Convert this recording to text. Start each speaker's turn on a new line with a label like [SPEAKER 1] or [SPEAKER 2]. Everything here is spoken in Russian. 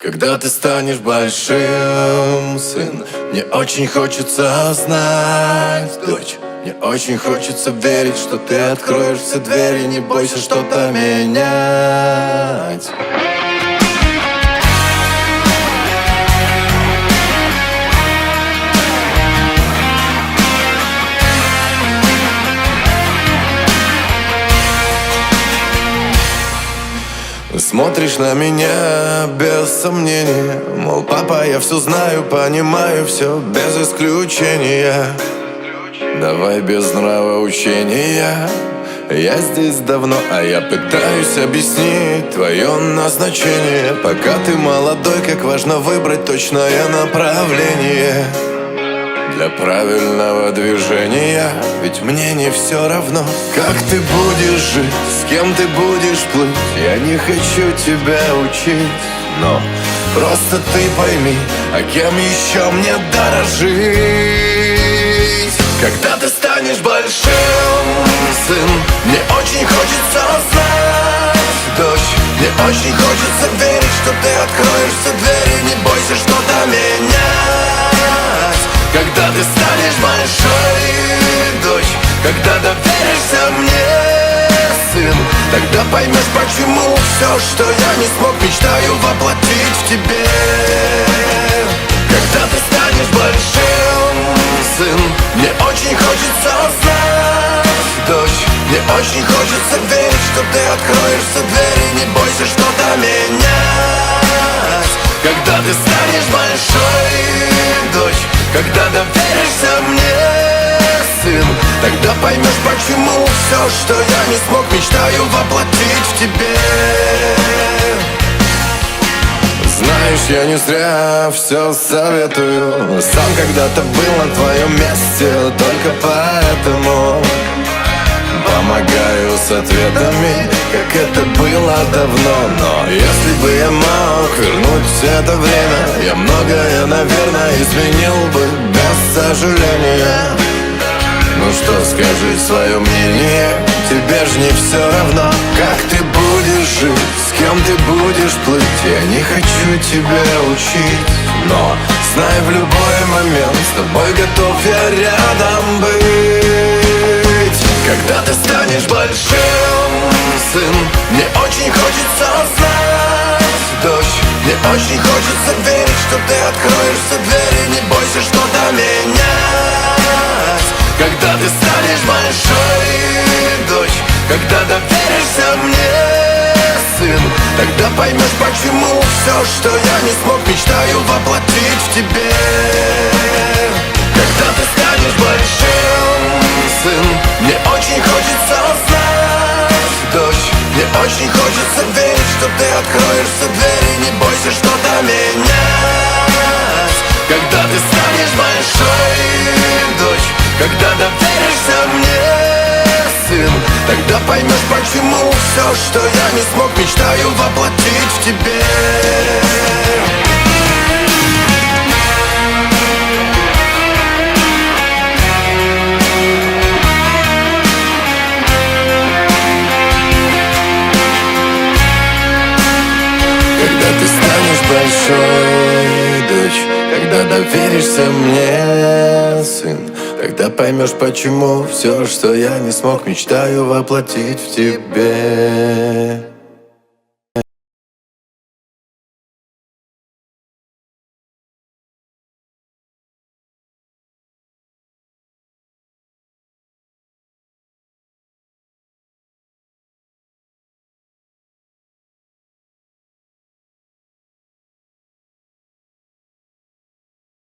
[SPEAKER 1] Когда ты станешь большим, сын, мне очень хочется знать, дочь. Мне очень хочется верить, что ты откроешь все двери, не бойся что-то менять. Смотришь на меня без сомнения, мол, папа, я все знаю, понимаю все без исключения. Давай без нравоучения. Я здесь давно, а я пытаюсь объяснить твое назначение. Пока ты молодой, как важно выбрать точное направление для правильного движения. Ведь мне не все равно, как ты будешь жить, с кем ты будешь плыть. Я не хочу тебя учить, но просто ты пойми, а кем еще мне дорожить. Когда ты станешь большим, сын, мне очень хочется знать, дочь. Мне очень хочется верить, что ты откроешь все двери, не бойся что-то менять. Когда ты станешь большой, дочь, когда доверишься мне, сын, тогда поймешь, почему все, что я не смог, мечтаю воплотить в тебе. Когда ты станешь большим, сын, мне очень хочется знать, дочь. Мне очень хочется верить, что ты откроешь все двери, не бойся что-то менять. Когда ты станешь большой, дочь, когда доверишься мне, сын, тогда поймешь, почему все, что я не смог, мечтаю воплотить в тебе. Знаешь, я не зря все советую. Сам когда-то был на твоем месте, только поэтому помогаю с ответами, как это было давно. Но если бы я мог вернуть это время, я многое, наверное, изменил бы без сожаления. Ну что, скажи свое мнение, тебе ж не все равно, как ты будешь жить, с кем ты будешь плыть. Я не хочу тебя учить, но знай, в любой момент с тобой готов я рядом быть. Когда ты станешь большим, сын, мне очень хочется знать, дочь. Мне очень хочется верить, что ты откроешь все двери, не бойся что-то менять. Когда ты станешь большой, дочь, когда доверишься мне, сын, тогда поймешь, почему все, что я не смог, мечтаю воплотить в тебе. Когда ты станешь большим, сын, мне очень хочется знать, дочь. Мне очень хочется верить, что ты откроешь все двери, не бойся что-то менять. Когда ты станешь большой, дочь, когда доверишься мне, сын, тогда поймешь, почему все, что я не смог, мечтаю воплотить в тебе. Когда ты станешь большой, дочь, когда доверишься мне, сын, тогда поймешь, почему все, что я не смог, мечтаю воплотить в тебе.